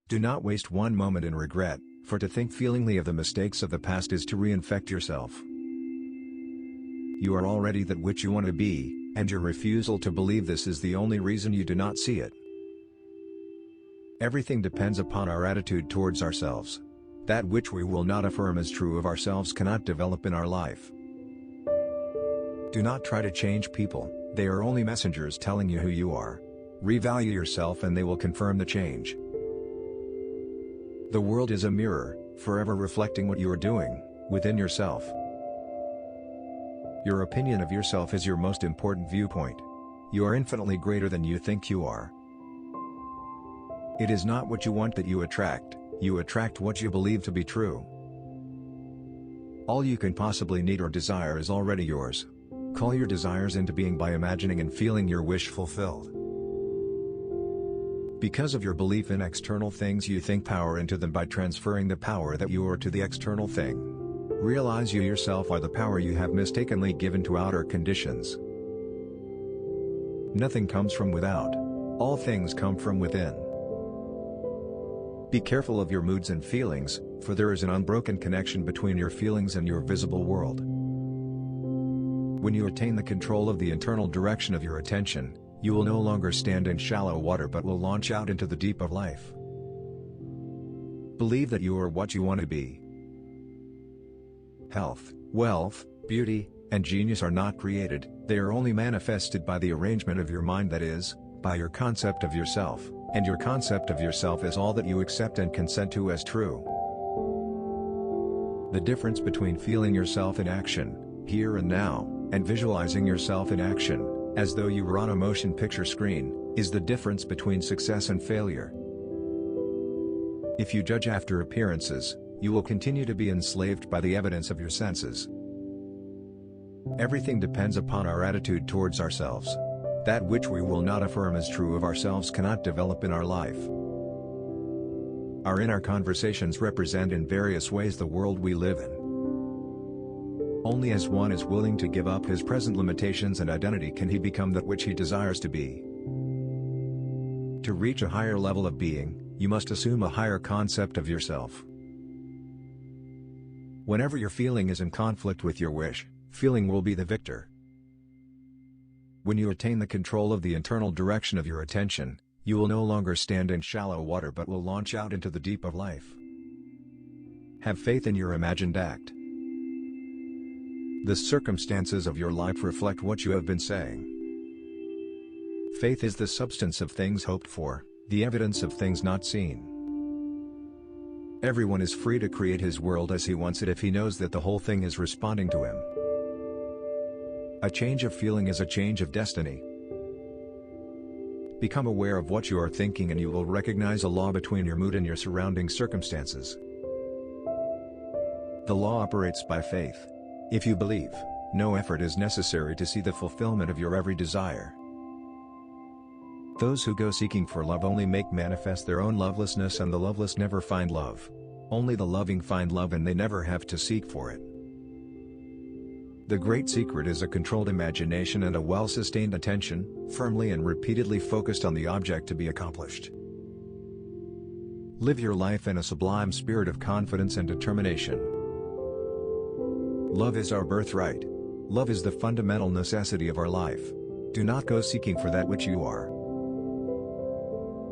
Do not waste one moment in regret, for to think feelingly of the mistakes of the past is to reinfect yourself. You are already that which you want to be, and your refusal to believe this is the only reason you do not see it. Everything depends upon our attitude towards ourselves. That which we will not affirm as true of ourselves cannot develop in our life. Do not try to change people, they are only messengers telling you who you are. Revalue yourself and they will confirm the change. The world is a mirror, forever reflecting what you are doing, within yourself. Your opinion of yourself is your most important viewpoint. You are infinitely greater than you think you are. It is not what you want that you attract what you believe to be true. All you can possibly need or desire is already yours. Call your desires into being by imagining and feeling your wish fulfilled. Because of your belief in external things, you think power into them by transferring the power that you are to the external thing. Realize you yourself are the power you have mistakenly given to outer conditions. Nothing comes from without. All things come from within. Be careful of your moods and feelings, for there is an unbroken connection between your feelings and your visible world. When you attain the control of the internal direction of your attention, you will no longer stand in shallow water but will launch out into the deep of life. Believe that you are what you want to be. Health, wealth, beauty, and genius are not created, they are only manifested by the arrangement of your mind, that is, by your concept of yourself, and your concept of yourself is all that you accept and consent to as true. The difference between feeling yourself in action, here and now, and visualizing yourself in action, as though you were on a motion picture screen, is the difference between success and failure. If you judge after appearances, you will continue to be enslaved by the evidence of your senses. Everything depends upon our attitude towards ourselves. That which we will not affirm as true of ourselves cannot develop in our life. Our inner conversations represent in various ways the world we live in. Only as one is willing to give up his present limitations and identity can he become that which he desires to be. To reach a higher level of being, you must assume a higher concept of yourself. Whenever your feeling is in conflict with your wish, feeling will be the victor. When you attain the control of the internal direction of your attention, you will no longer stand in shallow water but will launch out into the deep of life. Have faith in your imagined act. The circumstances of your life reflect what you have been saying. Faith is the substance of things hoped for, the evidence of things not seen. Everyone is free to create his world as he wants it if he knows that the whole thing is responding to him. A change of feeling is a change of destiny. Become aware of what you are thinking and you will recognize a law between your mood and your surrounding circumstances. The law operates by faith. If you believe, no effort is necessary to see the fulfillment of your every desire. Those who go seeking for love only make manifest their own lovelessness, and the loveless never find love. Only the loving find love, and they never have to seek for it. The great secret is a controlled imagination and a well-sustained attention, firmly and repeatedly focused on the object to be accomplished. Live your life in a sublime spirit of confidence and determination. Love is our birthright. Love is the fundamental necessity of our life. Do not go seeking for that which you are.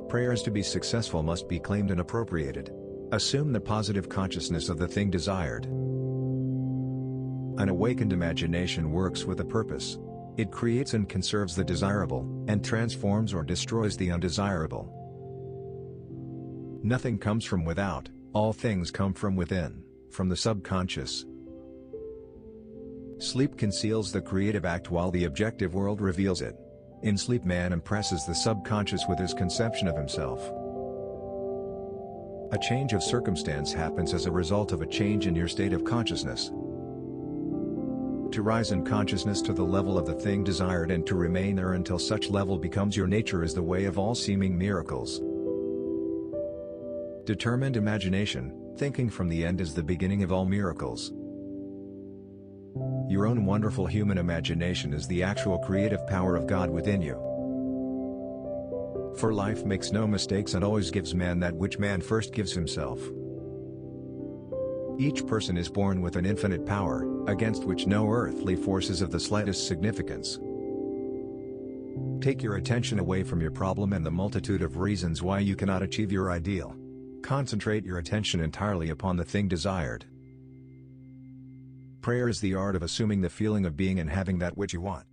Prayers to be successful must be claimed and appropriated. Assume the positive consciousness of the thing desired. An awakened imagination works with a purpose. It creates and conserves the desirable, and transforms or destroys the undesirable. Nothing comes from without, all things come from within, from the subconscious. Sleep conceals the creative act while the objective world reveals it. In sleep, man impresses the subconscious with his conception of himself. A change of circumstance happens as a result of a change in your state of consciousness. To rise in consciousness to the level of the thing desired and to remain there until such level becomes your nature is the way of all seeming miracles. Determined imagination, thinking from the end, is the beginning of all miracles. Your own wonderful human imagination is the actual creative power of God within you. For life makes no mistakes and always gives man that which man first gives himself. Each person is born with an infinite power, against which no earthly force is of the slightest significance. Take your attention away from your problem and the multitude of reasons why you cannot achieve your ideal. Concentrate your attention entirely upon the thing desired. Prayer is the art of assuming the feeling of being and having that which you want.